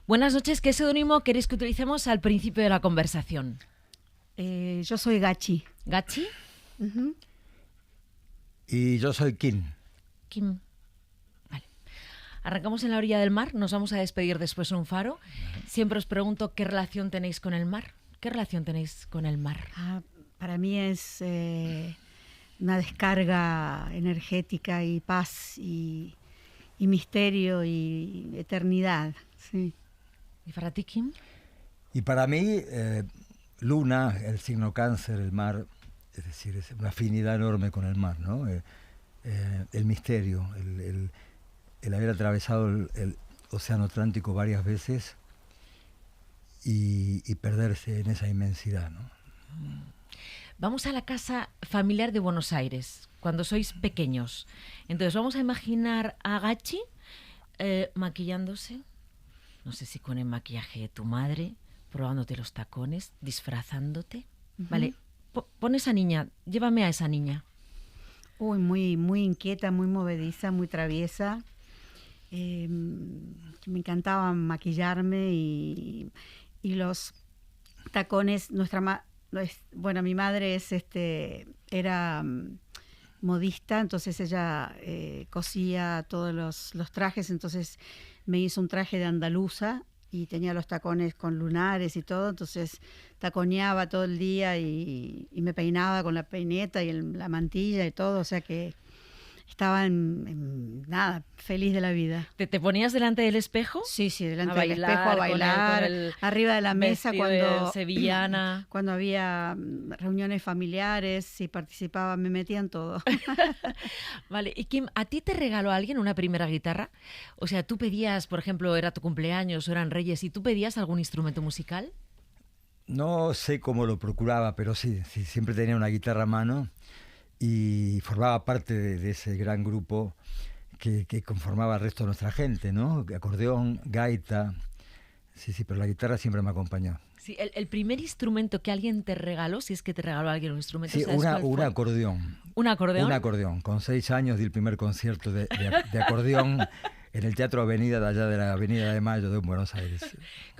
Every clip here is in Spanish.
Buenas noches, ¿qué seudónimo queréis que utilicemos al principio de la conversación? Yo soy Gachi. ¿Gachi? Uh-huh. Y yo soy Kim. Kim. Vale. Arrancamos en la orilla del mar, nos vamos a despedir después en un faro. Siempre os pregunto qué relación tenéis con el mar. ¿Qué relación tenéis con el mar? Para mí es una descarga energética y paz y misterio y eternidad. Sí. ¿Y para ti, Kim? Y para mí, Luna, el signo Cáncer, el mar, es decir, es una afinidad enorme con el mar, ¿no? El misterio, el haber atravesado el océano Atlántico varias veces y perderse en esa inmensidad, ¿no? Vamos a la casa familiar de Buenos Aires, cuando sois pequeños. Entonces vamos a imaginar a Gachi maquillándose, no sé si con el maquillaje de tu madre, probándote los tacones, disfrazándote. Uh-huh. Vale, pon esa niña, llévame a esa niña. Uy, muy inquieta, muy movediza, muy traviesa. Me encantaba maquillarme y los tacones. Mi madre era modista, entonces ella cosía todos los trajes, entonces me hizo un traje de andaluza y tenía los tacones con lunares y todo, entonces taconeaba todo el día y me peinaba con la peineta y la mantilla y todo, o sea que estaba nada, feliz de la vida. ¿Te ponías delante del espejo? Sí, delante del espejo a bailar, con el arriba de la mesa sevillana. Cuando había reuniones familiares y participaba, me metía en todo. Vale, y Kim, ¿a ti te regaló alguien una primera guitarra? O sea, tú pedías, por ejemplo, era tu cumpleaños o eran Reyes, ¿y tú pedías algún instrumento musical? No sé cómo lo procuraba, pero sí, siempre tenía una guitarra a mano. Y formaba parte de ese gran grupo que conformaba el resto de nuestra gente, ¿no? Acordeón, gaita, sí, pero la guitarra siempre me acompañó. Sí, el primer instrumento que alguien te regaló, si es que te regaló alguien un instrumento, sí, ¿sabes cuál fue? Un acordeón. ¿Un acordeón? Un acordeón. Con 6 años di el primer concierto de acordeón en el Teatro Avenida, de allá de la Avenida de Mayo de Buenos Aires.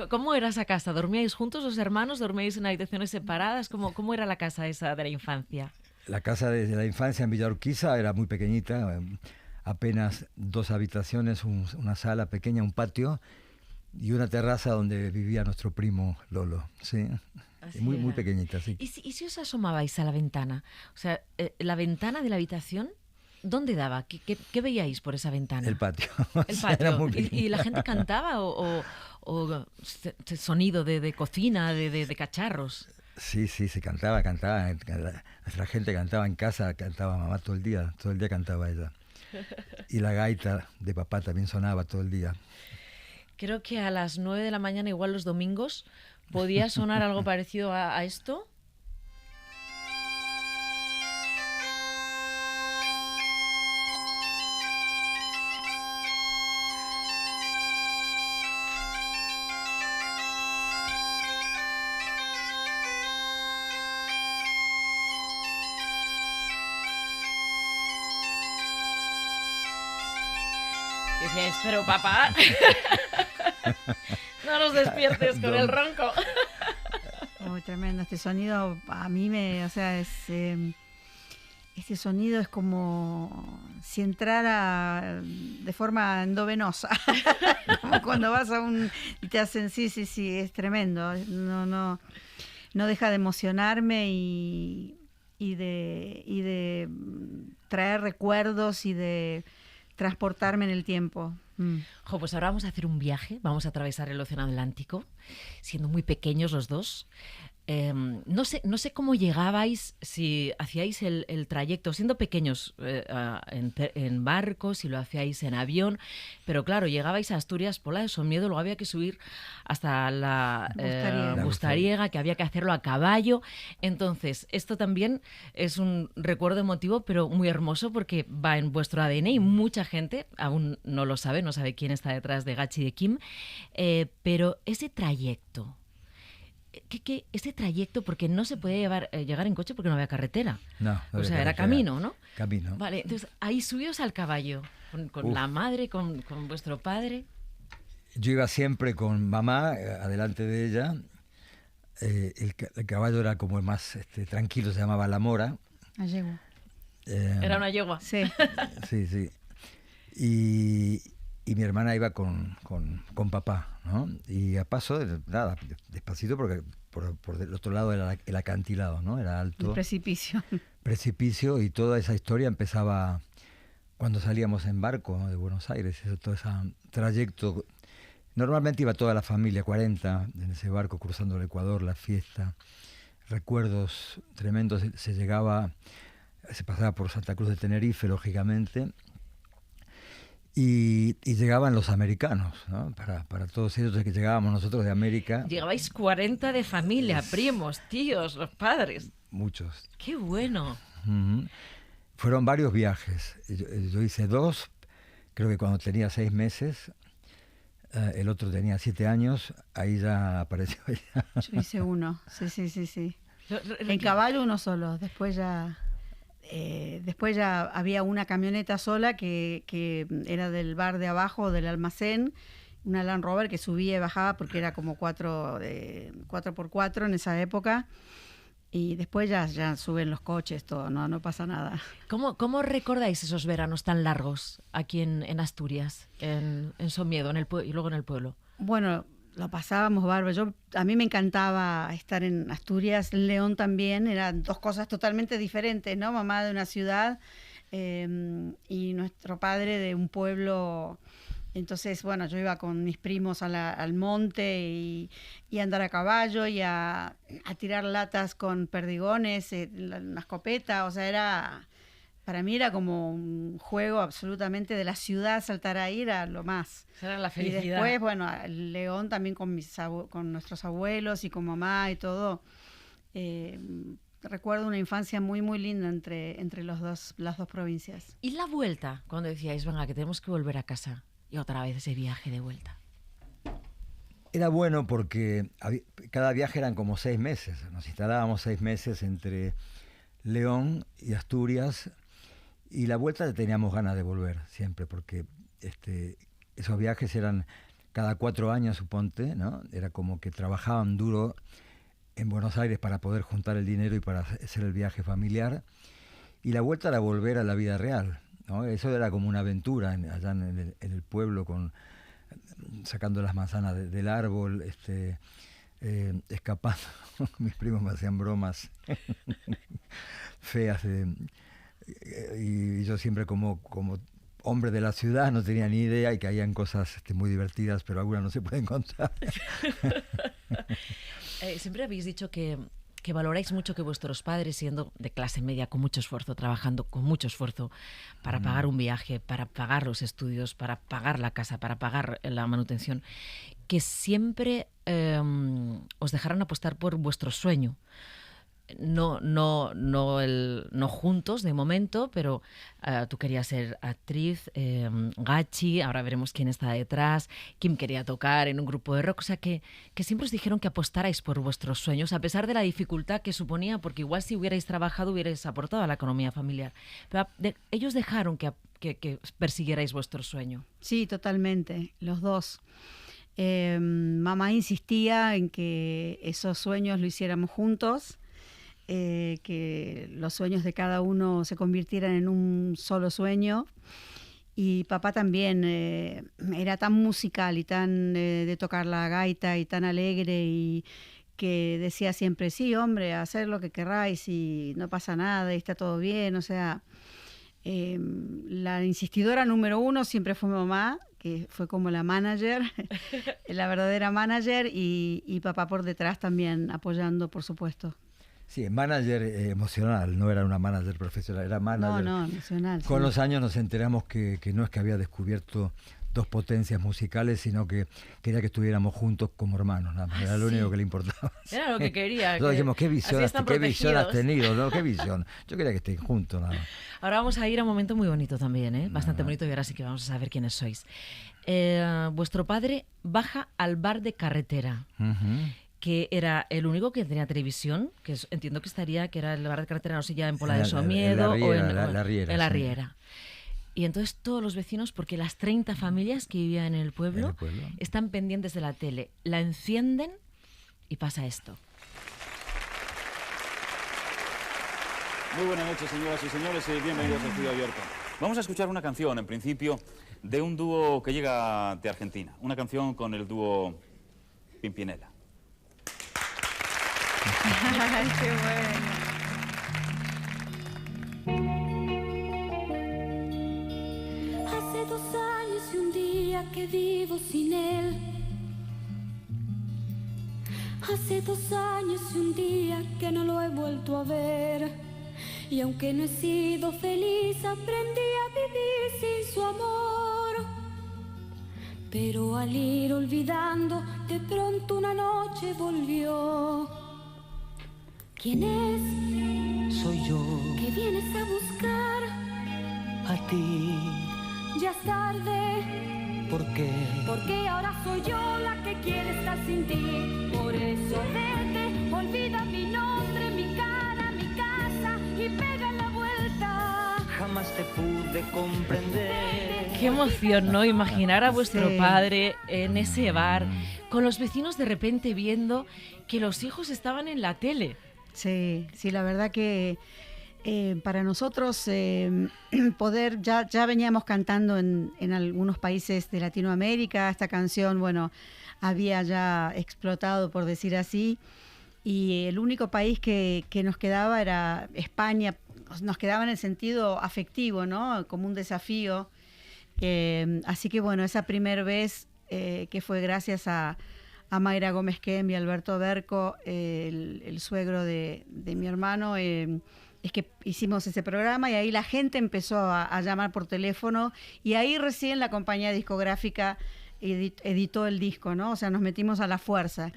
¿Cómo era esa casa? ¿Dormíais juntos los hermanos? ¿Dormíais en habitaciones separadas? ¿Cómo era la casa esa de la infancia? La casa de la infancia en Villa Urquiza era muy pequeñita, apenas 2 habitaciones, una sala pequeña, un patio y una terraza donde vivía nuestro primo Lolo, sí. Muy pequeñita, sí. ¿Y si os asomabais a la ventana? O sea, la ventana de la habitación, ¿dónde daba? ¿Qué veíais por esa ventana? El patio. El patio. Era muy ¿Y la gente cantaba o sonido de cocina, de cacharros? Sí, se cantaba. Nuestra gente cantaba en casa, cantaba mamá todo el día cantaba ella. Y la gaita de papá también sonaba todo el día. Creo que a las 9 de la mañana, igual los domingos, podía sonar algo parecido a esto. Decíais, pero papá, no nos despiertes con el ronco. Oh, tremendo, este sonido a mí este sonido es como si entrara de forma endovenosa, como cuando vas y te hacen sí, es tremendo, no deja de emocionarme y de traer recuerdos y de transportarme en el tiempo. Pues ahora vamos a hacer un viaje, vamos a atravesar el Océano Atlántico, siendo muy pequeños los dos. No sé cómo llegabais, si hacíais el trayecto, siendo pequeños, en barco, si lo hacíais en avión, pero claro, llegabais a Asturias por la de Somiedo, luego había que subir hasta la Bustariega, que había que hacerlo a caballo. Entonces, esto también es un recuerdo emotivo, pero muy hermoso, porque va en vuestro ADN y mucha gente aún no lo sabe, no sabe quién está detrás de Gachi y de Kim, pero ese trayecto, ese trayecto, porque no se podía llegar en coche porque no había carretera. No o sea, era camino, ¿no? Camino. Vale, entonces ahí subíos al caballo, con la madre, con vuestro padre. yo iba siempre con mamá, adelante de ella. El caballo era como el más tranquilo, se llamaba La Mora. La yegua. Era una yegua. Sí. Sí, sí. Y mi hermana iba con papá, ¿no? Y a paso, nada, despacito, porque por del otro lado era el acantilado, ¿no? Era alto. El precipicio. Precipicio, y toda esa historia empezaba cuando salíamos en barco, ¿no?, de Buenos Aires, todo ese trayecto. Normalmente iba toda la familia, 40, en ese barco cruzando el Ecuador, la fiesta, recuerdos tremendos. Se pasaba por Santa Cruz de Tenerife, lógicamente, y llegaban los americanos, ¿no? Para todos ellos que llegábamos nosotros de América. Llegabais 40 de familia, primos, tíos, los padres. Muchos. ¡Qué bueno! Uh-huh. Fueron varios viajes. Yo hice 2, creo que cuando tenía 6 meses. El otro tenía 7 años, ahí ya apareció ella. Yo hice 1, sí. En caballo 1 solo, después ya había una camioneta sola que era del bar de abajo, del almacén, una Land Rover que subía y bajaba porque era como 4x4 en esa época. Y después ya suben los coches, todo, no pasa nada. ¿Cómo recordáis esos veranos tan largos aquí en Asturias, en Somiedo, y luego en el pueblo? Bueno, lo pasábamos bárbaro. A mí me encantaba estar en Asturias, en León también, eran 2 cosas totalmente diferentes, ¿no? Mamá de una ciudad y nuestro padre de un pueblo. Entonces, bueno, yo iba con mis primos al monte y andar a caballo y a tirar latas con perdigones, una escopeta. O sea, para mí era como un juego absolutamente de la ciudad. Saltar ahí era lo más. Era la felicidad. Y después, bueno, el León también con nuestros abuelos y con mamá y todo. Recuerdo una infancia muy, muy linda entre las dos provincias. ¿Y la vuelta? Cuando decíais, venga, que tenemos que volver a casa. Y otra vez ese viaje de vuelta. Era bueno porque cada viaje eran como 6 meses. Nos instalábamos 6 meses entre León y Asturias. Y la vuelta teníamos ganas de volver siempre, porque esos viajes eran cada 4 años, suponte, ¿no? Era como que trabajaban duro en Buenos Aires para poder juntar el dinero y para hacer el viaje familiar. Y la vuelta era volver a la vida real, ¿no? Eso era como una aventura allá en el pueblo, sacando las manzanas del árbol, escapando. Mis primos me hacían bromas feas y yo siempre como hombre de la ciudad no tenía ni idea, y que habían cosas muy divertidas, pero algunas no se pueden contar. Siempre habéis dicho que valoráis mucho que vuestros padres, siendo de clase media, con mucho esfuerzo, trabajando con mucho esfuerzo para pagar un viaje, para pagar los estudios, para pagar la casa, para pagar la manutención, que siempre os dejaran apostar por vuestro sueño. No juntos de momento, pero tú querías ser actriz, Gachi, ahora veremos quién está detrás, Kim quería tocar en un grupo de rock, o sea que siempre os dijeron que apostarais por vuestros sueños, a pesar de la dificultad que suponía, porque igual si hubierais trabajado hubierais aportado a la economía familiar, pero ellos dejaron que persiguierais vuestro sueño. Sí, totalmente, los dos. Mamá insistía en que esos sueños lo hiciéramos juntos, que los sueños de cada uno se convirtieran en un solo sueño. Y papá también era tan musical y tan de tocar la gaita y tan alegre, y que decía siempre, sí, hombre, hacer lo que querráis y no pasa nada y está todo bien. O sea, la insistidora número 1 siempre fue mamá, que fue como la manager, la verdadera manager, y papá por detrás también apoyando, por supuesto. Sí, manager emocional, no era una manager profesional, era manager. No, emocional. Con sí. los años nos enteramos que no es que había descubierto 2 potencias musicales, sino que quería que estuviéramos juntos como hermanos, nada más. Era lo único que le importaba. Era lo que quería. Nosotros dijimos, ¿qué visión has tenido? ¿No? ¿Qué visión? Yo quería que estén juntos, nada más. Ahora vamos a ir a un momento muy bonito también, bastante bonito, y ahora sí que vamos a saber quiénes sois. Vuestro padre baja al bar de carretera. Uh-huh. Que era el único que tenía televisión, que era el bar de carretera, no sé ya en Pola de Somiedo la Riera, o en la sí. Riera. Y entonces todos los vecinos, porque las 30 familias que vivían en el pueblo, pueblo. están pendientes de la tele. La encienden y pasa esto. Muy buenas noches, señoras y señores, y bienvenidos a Estudio Abierto. Vamos a escuchar una canción, en principio, de un dúo que llega de Argentina. Una canción con el dúo Pimpinela. Ay, qué bueno. Hace 2 años y un día que vivo sin él. Hace 2 años y un día que no lo he vuelto a ver. Y aunque no he sido feliz, aprendí a vivir sin su amor. Pero al ir olvidando, de pronto una noche volvió. ¿Quién es? Soy yo, ¿Qué vienes a buscar? a ti, Ya es tarde, ¿por qué? porque ahora soy yo la que quiere estar sin ti. Por eso vete, olvida mi nombre, mi cara, mi casa y pega la vuelta. Jamás te pude comprender. Qué emoción, ¿no? Imaginar a vuestro Sí. padre en ese bar, con los vecinos de repente viendo que los hijos estaban en la tele. Sí, sí, la verdad que para nosotros poder, ya veníamos cantando en algunos países de Latinoamérica, esta canción, bueno, había ya explotado, por decir así, y el único país que nos quedaba era España, nos quedaba en el sentido afectivo, ¿no? Como un desafío. Así que bueno, esa primera vez que fue gracias a Mayra Gómez Kemp y Alberto Berco, el suegro de mi hermano, es que hicimos ese programa y ahí la gente empezó a llamar por teléfono y ahí recién la compañía discográfica editó el disco, ¿no? O sea, nos metimos a la fuerza.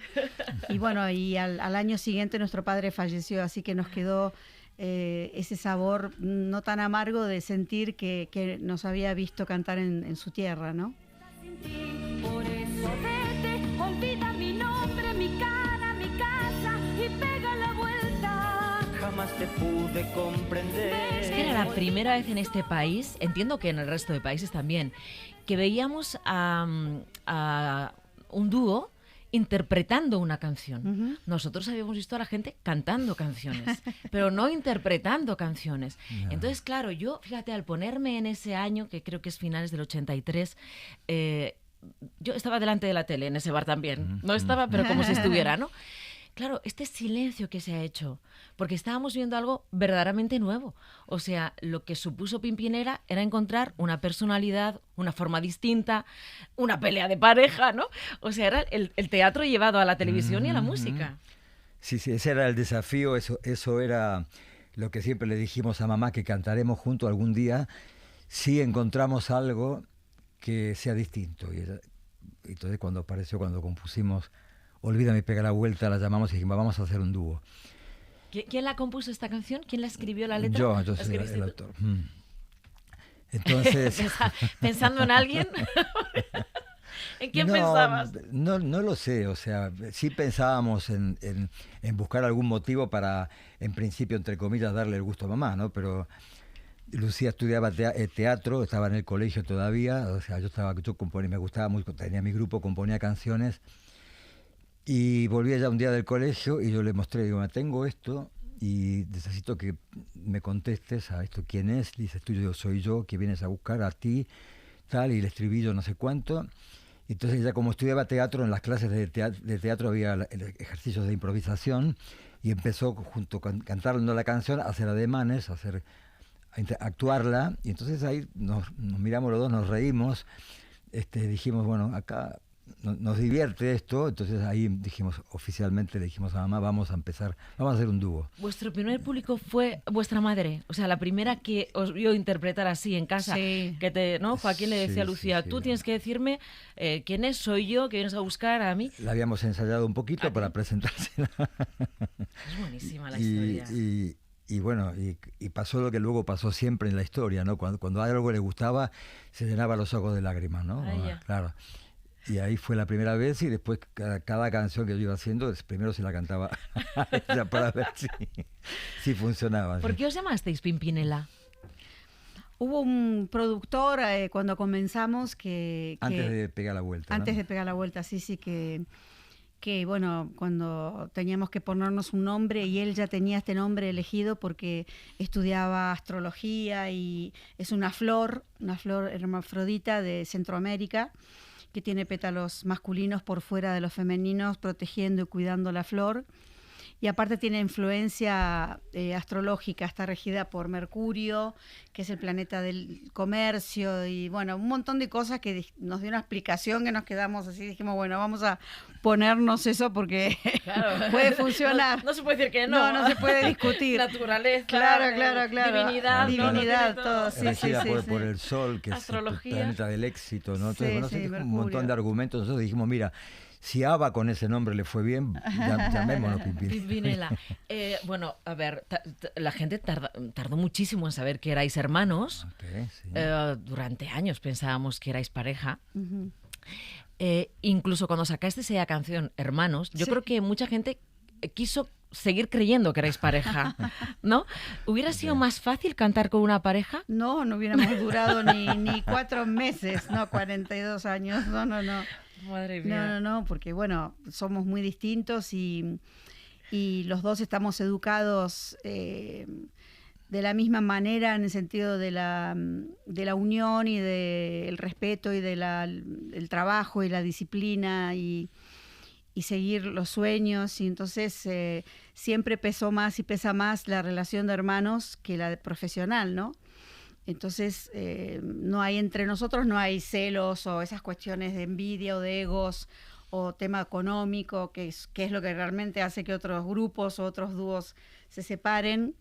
Y bueno, y al año siguiente nuestro padre falleció, así que nos quedó ese sabor no tan amargo de sentir que nos había visto cantar en su tierra, ¿no? Sin ti. Por eso vete, olvida mi nombre, mi cara, mi casa y pega la vuelta. Jamás te pude comprender. Es que era la primera vez en este país, entiendo que en el resto de países también, que veíamos a un dúo interpretando una canción. Ujú. Nosotros habíamos visto a la gente cantando canciones, pero no interpretando canciones. Ya. Entonces, claro, yo, fíjate, al ponerme en ese año, que creo que es finales del 83, yo estaba delante de la tele en ese bar también. No estaba, pero como si estuviera, ¿no? Claro, este silencio que se ha hecho, porque estábamos viendo algo verdaderamente nuevo. O sea, lo que supuso Pimpinela era encontrar una personalidad, una forma distinta, una pelea de pareja, ¿no? O sea, era el teatro llevado a la televisión y a la música. Sí, sí, ese era el desafío, eso era lo que siempre le dijimos a mamá, que cantaremos juntos algún día si encontramos algo que sea distinto. Y entonces cuando compusimos Olvídame y pega la vuelta, la llamamos y dijimos, vamos a hacer un dúo. ¿Quién la compuso esta canción? ¿Quién la escribió la letra? Yo ¿La soy escribiste el tú? autor. Entonces... ¿Pensando en alguien? ¿En quién pensabas? No lo sé, o sea, sí pensábamos en buscar algún motivo para, en principio, entre comillas, darle el gusto a mamá, ¿no? Pero Lucía estudiaba teatro, estaba en el colegio todavía, o sea, yo componía, me gustaba mucho, tenía mi grupo, componía canciones, y volvía ya un día del colegio y yo le mostré, digo, tengo esto y necesito que me contestes a esto, ¿quién es? Dices tú, yo soy yo, que vienes a buscar a ti, tal, y el estribillo no sé cuánto. Entonces ella, como estudiaba teatro, en las clases de teatro había ejercicios de improvisación y empezó junto con cantando la canción a hacer ademanes, a actuarla, y entonces ahí nos miramos los dos, nos reímos, dijimos, bueno, acá nos divierte esto, entonces ahí oficialmente le dijimos a mamá, vamos a hacer un dúo. Vuestro primer público fue vuestra madre, o sea, la primera que os vio interpretar así en casa. Sí. ¿No? Joaquín le decía a Sí, Lucía, sí, tú sí. tienes que decirme quién es, soy yo, que vienes a buscar a mí. La habíamos ensayado un poquito para presentársela. Es buenísima la historia. Y bueno, y pasó lo que luego pasó siempre en la historia, ¿no? Cuando a algo le gustaba, se llenaba los ojos de lágrimas, ¿no? Ah, ya. Claro. Y ahí fue la primera vez y después cada canción que yo iba haciendo, primero se la cantaba a ella para ver si funcionaba. ¿Por sí. qué os llamasteis Pimpinela? Hubo un productor cuando comenzamos que... Antes de pegar la vuelta, Antes ¿no? de pegar la vuelta, sí, que bueno, cuando teníamos que ponernos un nombre y él ya tenía este nombre elegido porque estudiaba astrología y es una flor hermafrodita de Centroamérica que tiene pétalos masculinos por fuera de los femeninos, protegiendo y cuidando la flor. Y aparte tiene influencia astrológica, está regida por Mercurio, que es el planeta del comercio, y bueno, un montón de cosas que nos dio una explicación que nos quedamos así, dijimos, bueno, vamos a ponernos eso porque Claro. puede funcionar. No se puede decir que no. No se puede discutir. Naturaleza, Claro. divinidad, Divinidad, ¿no? todo, sí, Elegida sí, por sí. el Sol, que Astrología. es el planeta del éxito, ¿no? Entonces, Sí, bueno, sí, un Mercurio. montón de argumentos. Nosotros dijimos, mira, si Ava con ese nombre le fue bien, llamémonos Pimpinela. Pimpinela. Bueno, a ver, la gente tardó muchísimo en saber que erais hermanos. Ok, sí. Durante años pensábamos que erais pareja. Ujú. Incluso cuando sacaste esa canción, Hermanos, yo Sí. creo que mucha gente quiso seguir creyendo que erais pareja, ¿no? ¿Hubiera sido más fácil cantar con una pareja? No hubiéramos durado ni 4 meses, no, 42 años, no. Madre No, porque bueno, somos muy distintos y los dos estamos educados de la misma manera en el sentido de la unión y del respeto y del trabajo y la disciplina y seguir los sueños. Y entonces siempre pesó más y pesa más la relación de hermanos que la de profesional, ¿no? Entonces, no hay entre nosotros, no hay celos o esas cuestiones de envidia o de egos o tema económico, que es lo que realmente hace que otros grupos o otros dúos se separen.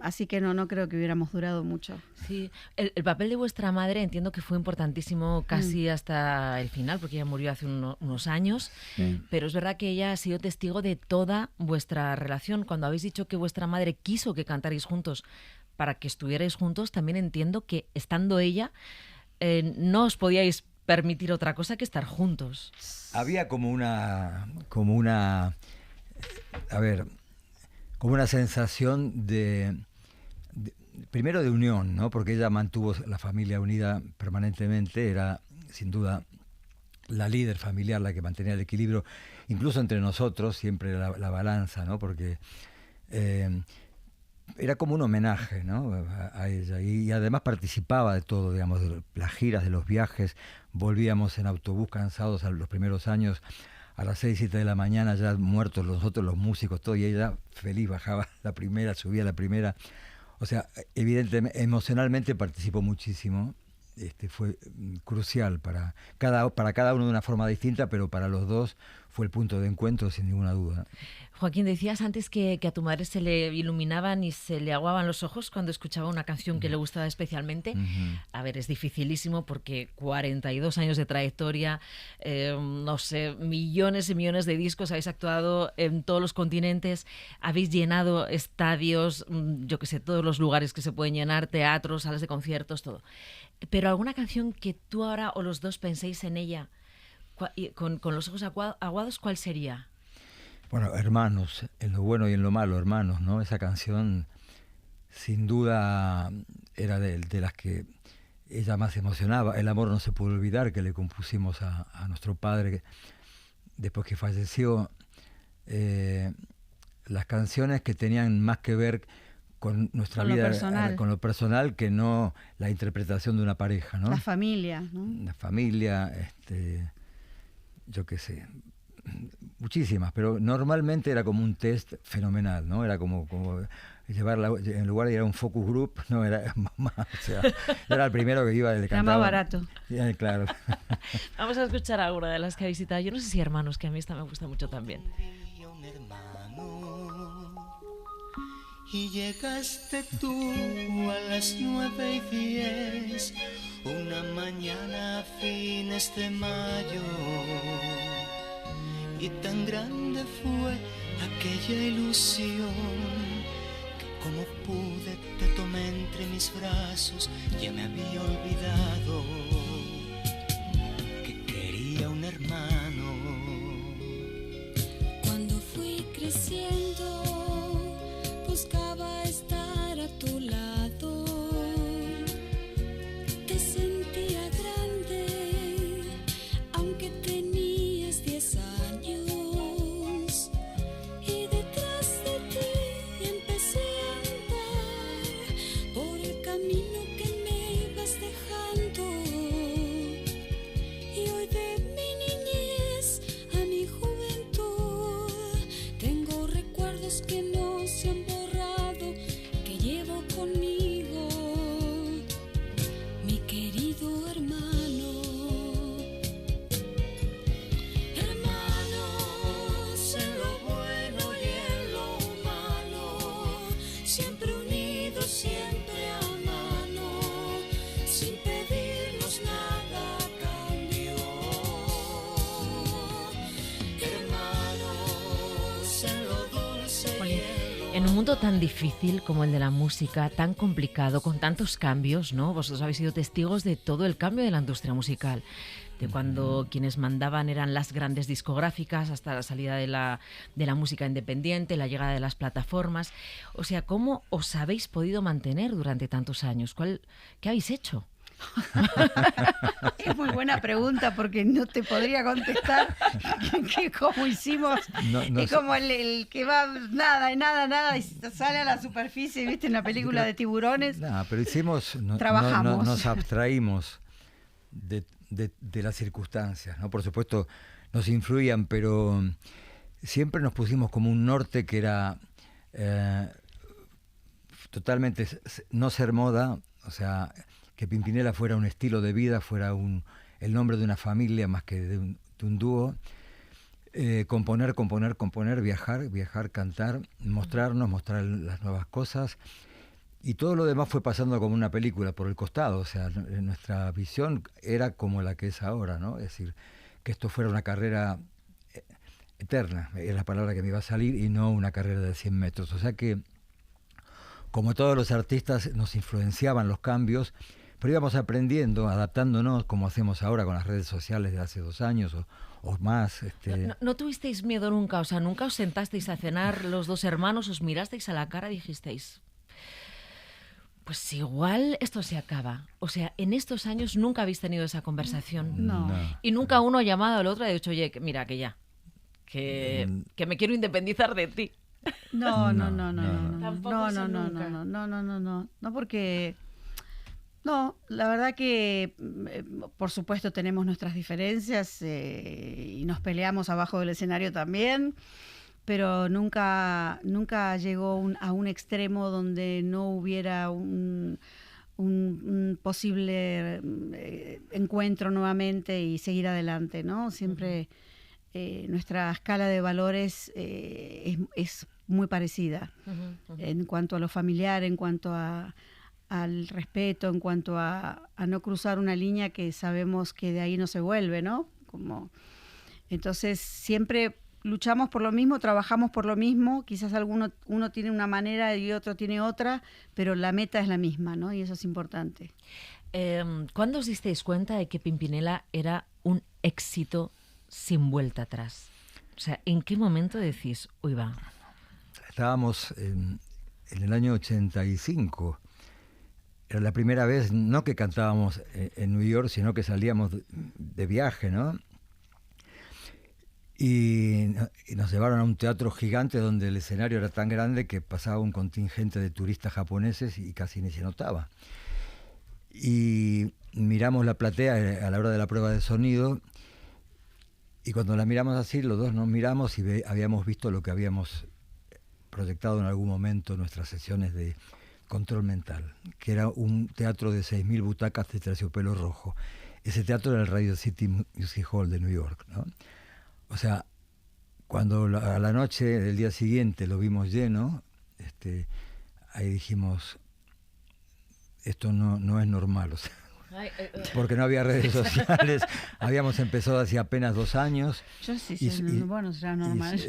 Así que no creo que hubiéramos durado mucho. Sí, el papel de vuestra madre entiendo que fue importantísimo casi hasta el final, porque ella murió hace unos años, pero es verdad que ella ha sido testigo de toda vuestra relación. Cuando habéis dicho que vuestra madre quiso que cantarais juntos para que estuvierais juntos, también entiendo que estando ella no os podíais permitir otra cosa que estar juntos. Había como una, a ver, como una sensación primero de unión, ¿no? Porque ella mantuvo la familia unida permanentemente, era sin duda la líder familiar, la que mantenía el equilibrio, incluso entre nosotros, siempre la balanza, ¿no? Porque era como un homenaje, ¿no? a ella, y además participaba de todo, digamos, de las giras, de los viajes. Volvíamos en autobús cansados a los primeros años a las 6, 7 de la mañana, ya muertos nosotros los músicos, todo, y ella feliz bajaba la primera, subía la primera. O sea, evidentemente, emocionalmente participó muchísimo. Fue crucial para cada uno de una forma distinta, pero para los dos fue el punto de encuentro sin ninguna duda. Joaquín, decías antes que a tu madre se le iluminaban y se le aguaban los ojos cuando escuchaba una canción que le gustaba especialmente. A ver, es dificilísimo porque 42 años de trayectoria, no sé, millones y millones de discos, habéis actuado en todos los continentes, habéis llenado estadios, yo qué sé, todos los lugares que se pueden llenar, teatros, salas de conciertos, todo. Pero alguna canción que tú ahora o los dos penséis en ella con los ojos aguados, ¿cuál sería? Bueno, Hermanos, en lo bueno y en lo malo, Hermanos, ¿no? Esa canción sin duda era de las que ella más emocionaba. El amor no se puede olvidar, que le compusimos a nuestro padre después que falleció. Las canciones que tenían más que ver con nuestra vida, con lo personal, que no la interpretación de una pareja, ¿no? La familia, ¿no? La familia, yo qué sé, muchísimas, pero normalmente era como un test fenomenal, ¿no? Era como llevarla, en lugar de ir a un focus group, no, era más, o sea, era el primero que iba, le cantaba. Era más barato. Claro. Vamos a escuchar alguna de las que ha visitado. Yo no sé si Hermanos, que a mí esta me gusta mucho también. Y llegaste tú a las 9:10, una mañana a fines de mayo, y tan grande fue aquella ilusión que como pude te tomé entre mis brazos. Ya me había olvidado que quería un hermano. Cuando fui creciendo buscaba estar a tu lado, En un mundo tan difícil como el de la música, tan complicado, con tantos cambios, ¿no? Vosotros habéis sido testigos de todo el cambio de la industria musical. De cuando quienes mandaban eran las grandes discográficas hasta la salida de la música independiente, la llegada de las plataformas. O sea, ¿cómo os habéis podido mantener durante tantos años? ¿Qué habéis hecho? Es muy buena pregunta porque no te podría contestar que cómo hicimos. No Es sé. como el que va nada y sale a la superficie, ¿viste? En la película de tiburones. No, pero hicimos, Trabajamos. nos abstraímos de las circunstancias, ¿no? Por supuesto nos influían, pero siempre nos pusimos como un norte que era totalmente no ser moda, o sea, que Pimpinela fuera un estilo de vida, fuera el nombre de una familia más que de un dúo. Componer, viajar, cantar, mostrar las nuevas cosas. Y todo lo demás fue pasando como una película por el costado. O sea, nuestra visión era como la que es ahora, ¿no? Es decir, que esto fuera una carrera eterna, es la palabra que me iba a salir, y no una carrera de 100 metros. O sea que, como todos los artistas, nos influenciaban los cambios, pero íbamos aprendiendo, adaptándonos, como hacemos ahora con las redes sociales de hace 2 años o más. ¿No tuvisteis miedo nunca? O sea, ¿nunca os sentasteis a cenar los dos hermanos, os mirasteis a la cara y dijisteis, pues igual esto se acaba? O sea, en estos años nunca habéis tenido esa conversación. No. Y nunca uno ha llamado al otro y ha dicho, oye, mira, que me quiero independizar de ti. No, Tampoco eso nunca. No, porque no, la verdad que por supuesto tenemos nuestras diferencias y nos peleamos abajo del escenario también, pero nunca llegó a un extremo donde no hubiera un posible encuentro nuevamente y seguir adelante, ¿no? Siempre nuestra escala de valores es muy parecida en cuanto a lo familiar, en cuanto al respeto, en cuanto a no cruzar una línea que sabemos que de ahí no se vuelve, ¿no? Entonces siempre luchamos por lo mismo, trabajamos por lo mismo, quizás uno tiene una manera y otro tiene otra, pero la meta es la misma, ¿no? Y eso es importante. ¿Cuándo os disteis cuenta de que Pimpinela era un éxito sin vuelta atrás? O sea, ¿en qué momento decís, uy, va? Estábamos en el año 85. Era la primera vez, no que cantábamos en New York, sino que salíamos de viaje, ¿no? Y nos llevaron a un teatro gigante donde el escenario era tan grande que pasaba un contingente de turistas japoneses y casi ni se notaba. Y miramos la platea a la hora de la prueba de sonido, y cuando la miramos así, los dos nos miramos y habíamos visto lo que habíamos proyectado en algún momento en nuestras sesiones de Control Mental, que era un teatro de 6.000 butacas de terciopelo rojo. Ese teatro era el Radio City Music Hall de New York, ¿no? O sea, cuando a la noche del día siguiente lo vimos lleno, ahí dijimos, esto no es normal, o sea, porque no había redes sociales, habíamos empezado hace apenas 2 años. Yo sí, bueno, será normal.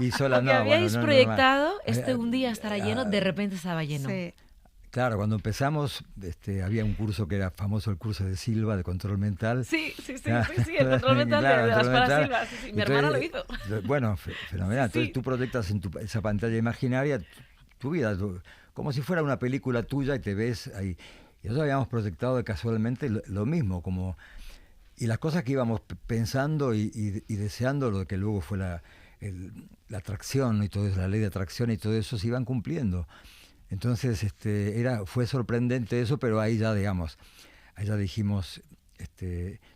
Y sola lo que no, habíais bueno, no, proyectado, normal. Un día estará lleno, de repente estaba lleno. Sí. Claro, cuando empezamos había un curso que era famoso, el curso de Silva, de Control Mental. Sí, el Control Mental Claro, de las Control Mental. Silva. Sí, mi hermana lo hizo. Bueno, fenomenal. Sí. Entonces tú proyectas en esa pantalla imaginaria tu vida, como si fuera una película tuya y te ves ahí. Y nosotros habíamos proyectado casualmente lo mismo, y las cosas que íbamos pensando y deseando, lo que luego fue la atracción y todo eso, la ley de atracción y todo eso, se iban cumpliendo. Entonces fue sorprendente eso, pero ahí ya dijimos,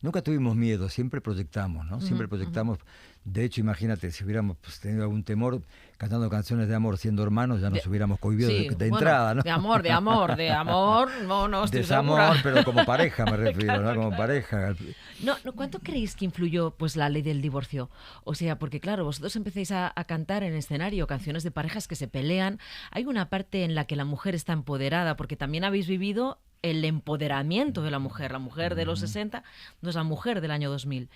nunca tuvimos miedo, siempre proyectamos, ¿no? Siempre proyectamos. De hecho, imagínate, si hubiéramos tenido algún temor cantando canciones de amor siendo hermanos, ya nos hubiéramos cohibido de entrada, ¿no? De amor, no estoy Desamor, segura. pero como pareja me refiero, Claro, ¿no? Como claro. pareja. No, ¿cuánto creéis que influyó pues la ley del divorcio? O sea, porque claro, vosotros empecéis a cantar en escenario canciones de parejas que se pelean. Hay una parte en la que la mujer está empoderada, porque también habéis vivido el empoderamiento de la mujer. La mujer de los 60 no es la mujer del año 2000.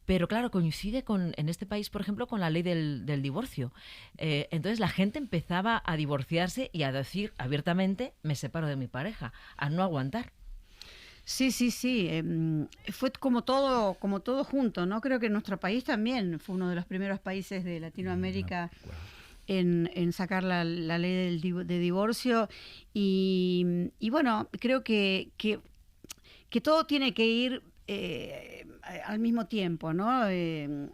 pero claro, coincide en este país, por ejemplo, con la ley del divorcio. Entonces la gente empezaba a divorciarse y a decir abiertamente, me separo de mi pareja, a no aguantar. Sí, sí, sí. Fue como todo junto, ¿no? Creo que nuestro país también fue uno de los primeros países de Latinoamérica en sacar la ley de divorcio. Y bueno, creo que todo tiene que ir al mismo tiempo, ¿no?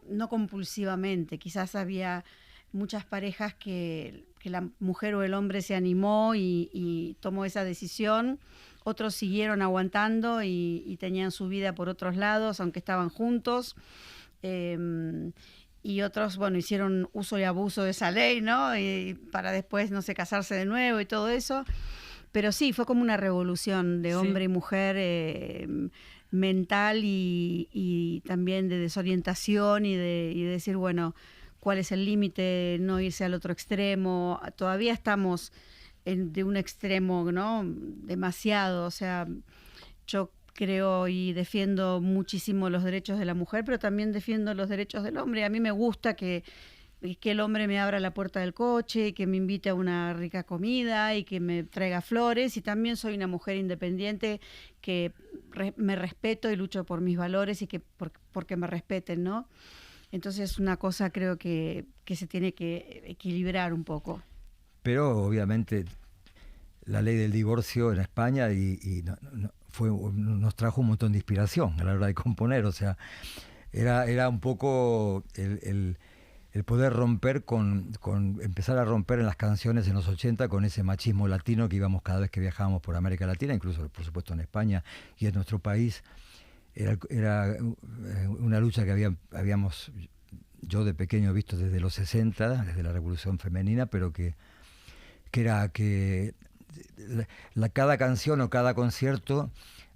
No compulsivamente. Quizás había muchas parejas que la mujer o el hombre se animó y tomó esa decisión. Otros siguieron aguantando y tenían su vida por otros lados, aunque estaban juntos. Y otros, bueno, hicieron uso y abuso de esa ley, ¿no? Y para después, no sé, casarse de nuevo y todo eso. Pero sí, fue como una revolución de hombre y mujer mental y también de desorientación y de decir, bueno, ¿cuál es el límite? No irse al otro extremo. Todavía estamos de un extremo, ¿no? Demasiado, o sea, yo creo y defiendo muchísimo los derechos de la mujer, pero también defiendo los derechos del hombre. A mí me gusta que el hombre me abra la puerta del coche, que me invite a una rica comida y que me traiga flores, y también soy una mujer independiente que me respeto y lucho por mis valores y que porque me respeten, ¿no? Entonces una cosa creo que se tiene que equilibrar un poco. Pero obviamente la ley del divorcio en España nos trajo un montón de inspiración a la hora de componer. O sea, era un poco el poder romper empezar a romper en las canciones en los 80 con ese machismo latino que íbamos cada vez que viajábamos por América Latina, incluso por supuesto en España y en nuestro país. Era una lucha que habíamos yo de pequeño visto desde los 60, desde la Revolución Femenina, pero que era que cada canción o cada concierto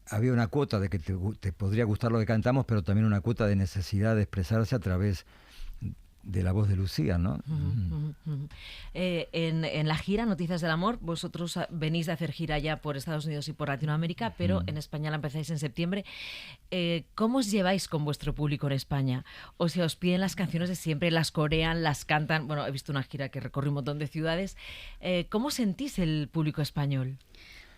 había una cuota de que te podría gustar lo que cantamos, pero también una cuota de necesidad de expresarse a través de la voz de Lucía, ¿no? En la gira Noticias del Amor, vosotros venís de hacer gira ya por Estados Unidos y por Latinoamérica, pero en España la empezáis en septiembre. ¿Cómo os lleváis con vuestro público en España? O sea, os piden las canciones de siempre, las corean, las cantan. Bueno, he visto una gira que recorre un montón de ciudades. ¿Cómo sentís el público español?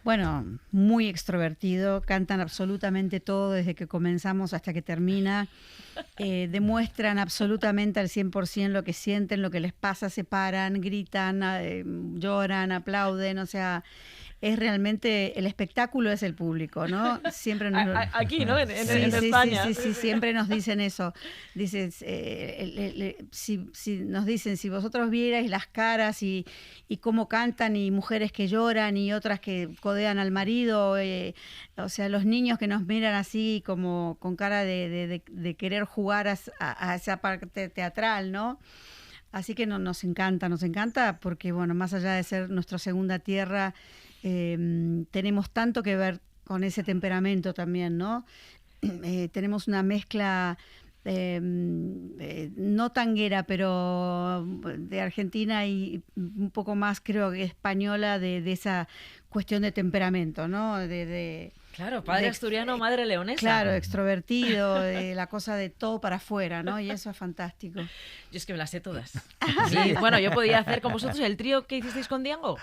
Bueno, muy extrovertido, cantan absolutamente todo desde que comenzamos hasta que termina, demuestran absolutamente al 100% lo que sienten, lo que les pasa, se paran, gritan, lloran, aplauden, o sea, es realmente, el espectáculo es el público, ¿no? Siempre aquí, ¿no? En España. Sí, siempre nos dicen eso. Dicen, si nos dicen, si vosotros vierais las caras y cómo cantan, y mujeres que lloran y otras que codean al marido, o sea, los niños que nos miran así como con cara de querer jugar a esa parte teatral, ¿no? Así que nos encanta porque, bueno, más allá de ser nuestra segunda tierra, tenemos tanto que ver con ese temperamento también, ¿no? Tenemos una mezcla no tanguera, pero de Argentina y un poco más, creo que española, de esa cuestión de temperamento, ¿no? Claro, padre asturiano, madre leonesa. Claro, extrovertido, la cosa de todo para afuera, ¿no? Y eso es fantástico. Yo es que me las sé todas. Sí, bueno, yo podía hacer con vosotros el trío que hicisteis con Diango.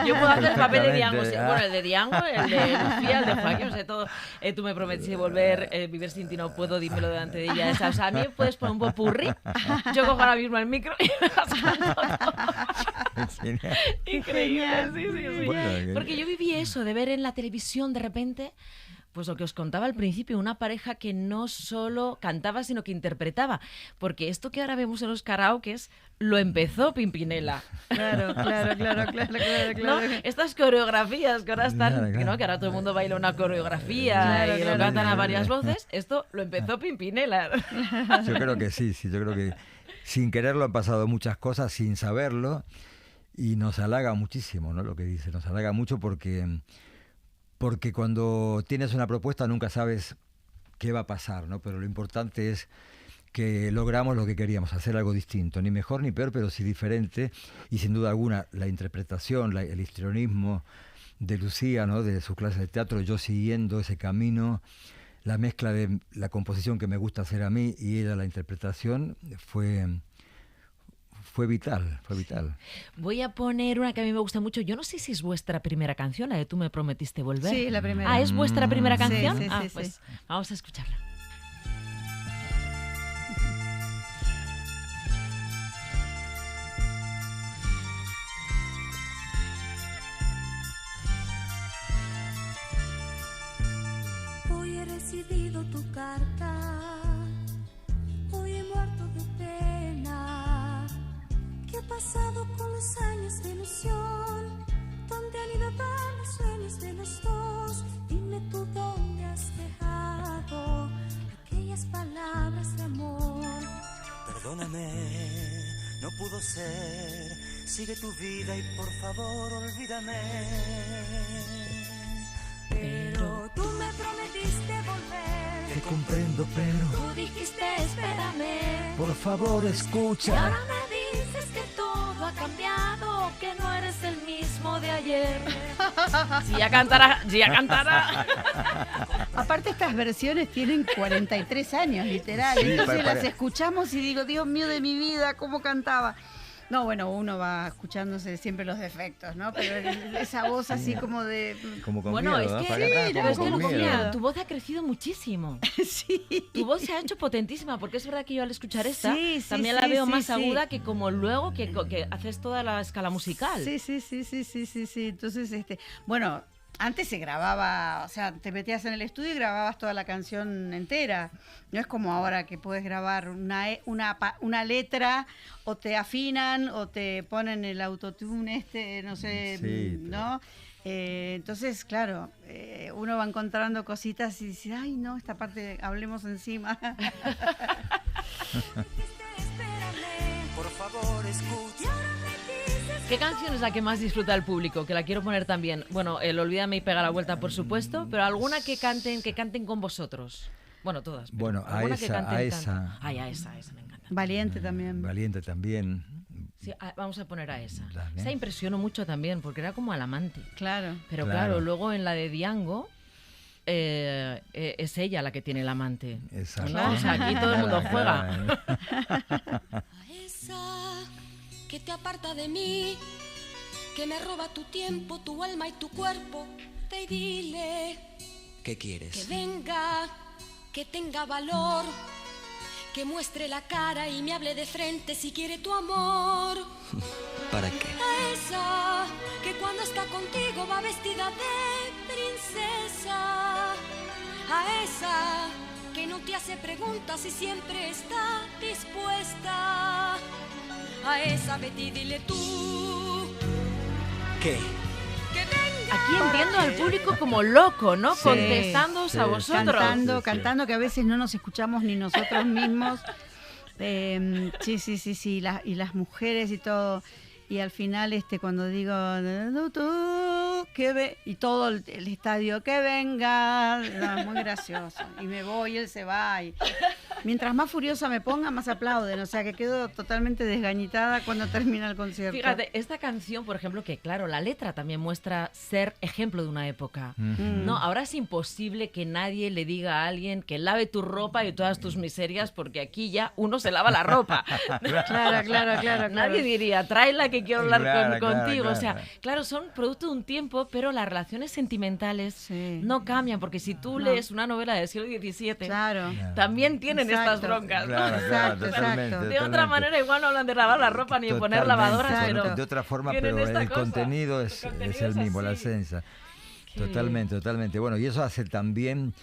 Yo puedo hacer el papel de Diango. Bueno, el de Diango, el de Lucía, el de Joaquín, o sea, todo. Tú me prometiste volver, Vivir sin ti no puedo, dímelo delante de ella. O sea, a mí me puedes poner un popurrí. Yo cojo ahora mismo el micro y me vas cantando. Increíble, sí. Bueno, porque yo viví eso, de ver en la televisión de repente, pues lo que os contaba al principio, una pareja que no solo cantaba, sino que interpretaba. Porque esto que ahora vemos en los karaokes lo empezó Pimpinela. Claro. ¿No? Estas coreografías que ahora están, claro. ¿No? Que ahora todo el mundo baila una coreografía y lo cantan a varias voces, esto lo empezó Pimpinela. Yo creo que sí, yo creo que sin quererlo han pasado muchas cosas, sin saberlo, y nos halaga muchísimo, ¿no? Lo que dice, nos halaga mucho porque cuando tienes una propuesta nunca sabes qué va a pasar, ¿no? Pero lo importante es que logramos lo que queríamos, hacer algo distinto, ni mejor ni peor, pero sí diferente, y sin duda alguna la interpretación, el histrionismo de Lucía, ¿no? De su clase de teatro, yo siguiendo ese camino, la mezcla de la composición que me gusta hacer a mí y ella la interpretación fue vital, fue vital. Voy a poner una que a mí me gusta mucho. Yo no sé si es vuestra primera canción, la de Tú me prometiste volver. Sí, la primera. Ah, ¿es vuestra primera canción? Sí, sí, Pues sí. vamos a escucharla. Hoy he recibido tu carta, hoy he muerto de pena. ¿Qué ha pasado con los años de ilusión? ¿Dónde han ido a dar los sueños de los dos? Dime tú dónde has dejado aquellas palabras de amor. Perdóname, no pudo ser. Sigue tu vida y por favor olvídame. Pero tú me prometiste volver. Te comprendo, pero Tú dijiste espérame. por favor Y escucha. ahora me dices que todo ha cambiado, que no eres el mismo de ayer. Si ya cantara, si ya cantara. Aparte estas versiones tienen 43 años, literal. Sí, Entonces para- las escuchamos y digo, Dios mío de mi vida, ¿cómo cantaba? No, bueno, uno va escuchándose siempre los defectos, ¿no? Pero esa voz así como de... Como con Bueno, miedo, es ¿no? que, Para cantar pero es como que con miedo. tu voz ha crecido muchísimo. Sí. Tu voz se ha hecho potentísima, porque es verdad que yo al escuchar esta Sí, sí, también sí, la veo sí, más sí. aguda que como luego que haces toda la escala musical. Sí. Entonces, bueno, antes se grababa, o sea, te metías en el estudio y grababas toda la canción entera. No es como ahora que puedes grabar una letra o te afinan o te ponen el autotune no sé, Sí, ¿no? Entonces, claro, uno va encontrando cositas y dice, ay, no, esta parte hablemos encima. Por favor escucha. ¿Qué canción es la que más disfruta el público? Que la quiero poner también. Bueno, el Olvídame y Pega la Vuelta, por supuesto, pero alguna que canten con vosotros. Bueno, todas. pero Bueno, a alguna que esa, canten a tan- esa. Ay, a esa me encanta. Valiente también. Valiente también. Sí, vamos a poner a esa. Dale. Esa impresionó mucho también, porque era como al amante. Claro. Pero Claro. claro, luego en la de Diango es ella la que tiene el amante. Exacto. ¿No? O sea, aquí todo el mundo juega. A esa que te aparta de mí, que me roba tu tiempo, tu alma y tu cuerpo. Ve y dile ¿Qué que quieres? venga, que tenga valor, que muestre la cara y me hable de frente si quiere tu amor. ¿Para qué? A esa que cuando está contigo va vestida de princesa. A esa que no te hace preguntas y siempre está dispuesta. A esa vete y dile tú ¿Qué? que venga. Aquí entiendo al público como loco, ¿no? Sí, Contestándoos sí. a vosotros. Cantando, Sí, sí. cantando, que a veces no nos escuchamos ni nosotros mismos. Sí, y las mujeres y todo. Y al final, cuando digo, "No, tú, y todo el estadio, que venga, no, es muy gracioso. Y me voy, él se va. Y mientras más furiosa me ponga, más aplauden. O sea, que quedo totalmente desgañitada cuando termina el concierto. Fíjate, esta canción, por ejemplo, que claro, la letra también muestra ser ejemplo de una época. No, ahora es imposible que nadie le diga a alguien que lave tu ropa y todas tus miserias, porque aquí ya uno se lava la ropa. Claro. Nadie diría, tráela que quiero hablar Claro, contigo. claro, O sea, claro. claro, son producto de un tiempo, pero las relaciones sentimentales Sí. no cambian, porque si tú No. lees una novela del siglo XVII, Claro. también tienen Exacto. estas broncas, ¿no? Claro, Exacto, totalmente, exacto. De otra totalmente. manera igual no hablan de lavar la ropa ni de poner Totalmente, lavadoras, Exacto. pero de otra forma, tienen pero esta el cosa. contenido El es contenido el es mismo, la así. esencia. Qué Totalmente, totalmente. Bueno, y eso hace también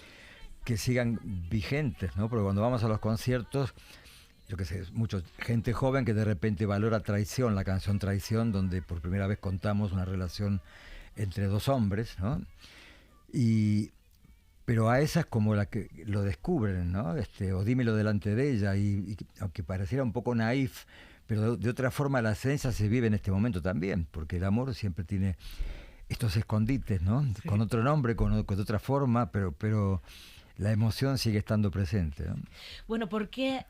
que sigan vigentes, ¿no? Porque cuando vamos a los conciertos, yo qué sé, gente joven que de repente valora Traición, la canción Traición, donde por primera vez contamos una relación entre dos hombres, ¿no? Pero a esas como la que lo descubren, ¿no? O dímelo delante de ella, y aunque pareciera un poco naif, pero de otra forma la esencia se vive en este momento también, porque el amor siempre tiene estos escondites, ¿no? Sí. Con otro nombre, con otra forma, pero la emoción sigue estando presente, ¿no? Bueno, ¿por qué,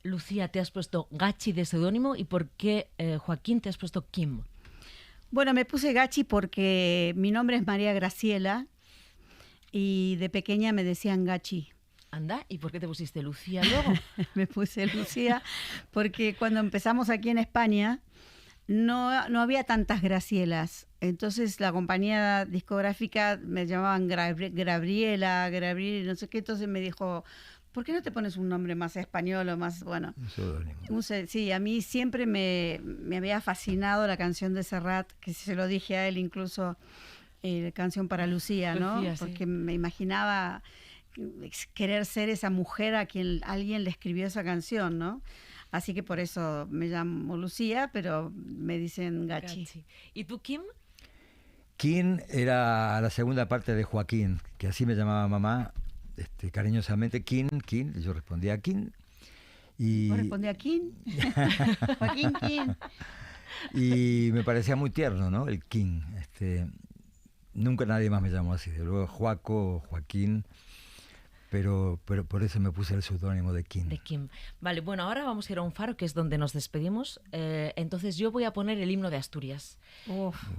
Lucía, te has puesto Gachi de seudónimo y por qué, Joaquín, te has puesto Kim? Bueno, me puse Gachi porque mi nombre es María Graciela. y de pequeña me decían Gachi. Anda, ¿y por qué te pusiste Lucía luego? Me puse Lucía porque cuando empezamos aquí en España no había tantas Gracielas. Entonces la compañía discográfica me llamaban Gabriela, no sé qué. Entonces me dijo, ¿por qué no te pones un nombre más español o más, bueno? Un seudónimo. Sí, a mí siempre me había fascinado la canción de Serrat, que se lo dije a él incluso, canción para Lucía, ¿no? Lucía, sí. Porque me imaginaba querer ser esa mujer a quien alguien le escribió esa canción, ¿no? Así que por eso me llamo Lucía, pero me dicen Gachi. Gachi. ¿Y tú, Kim? Kim era la segunda parte de Joaquín, que así me llamaba mamá, cariñosamente, Kim, y yo respondía Kim. Y, ¿Vos respondí a Kim? Joaquín Kim. Y me parecía muy tierno, ¿no? El Kim. Nunca nadie más me llamó así. De luego Joaco, Joaquín, pero por eso me puse el seudónimo de Kim. De Kim. Vale, bueno, ahora vamos a ir a un faro, que es donde nos despedimos. Entonces yo voy a poner el himno de Asturias,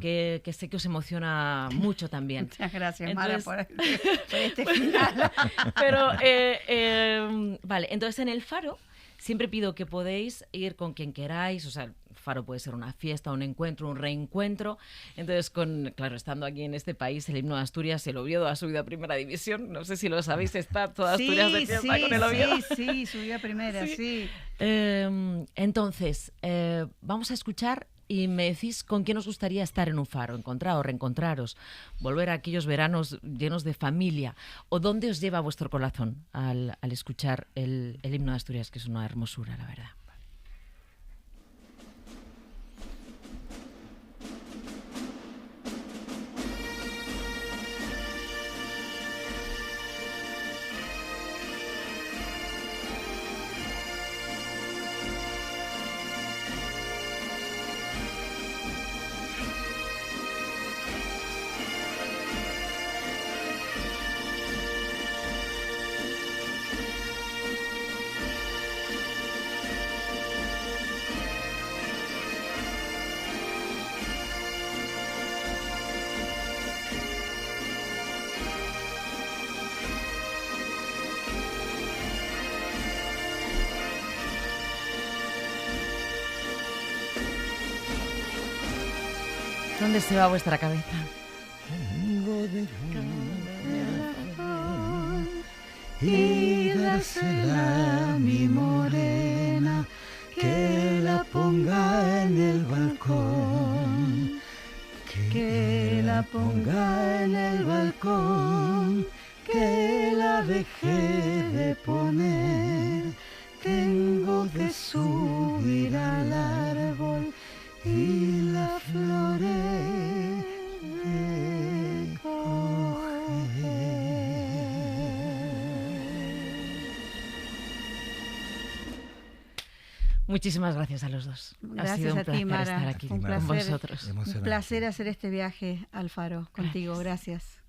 que sé que os emociona mucho también. Muchas gracias, Entonces... Mara, por este final. Pero, vale, entonces en el faro siempre pido que podéis ir con quien queráis, o sea, el faro puede ser una fiesta, un encuentro, un reencuentro. Entonces, claro, estando aquí en este país, el himno de Asturias, el Oviedo ha subido a Primera División, no sé si lo sabéis, está toda Asturias de fiesta con el Oviedo. Sí, subió a Primera, sí. Entonces, vamos a escuchar y me decís con quién os gustaría estar en un faro, encontraros, reencontraros, volver a aquellos veranos llenos de familia, o dónde os lleva vuestro corazón al escuchar el himno de Asturias, que es una hermosura, la verdad. ¿Dónde se va vuestra cabeza? Y dársela a mi morena, que la ponga en el balcón, que la ponga en el balcón, que la dejé de poner. Tengo que subir al árbol y las flores recoger. Muchísimas gracias a los dos. Gracias ha sido un a placer ti, Mara. estar aquí Un con placer. vosotros. Un placer hacer este viaje al faro contigo. Gracias.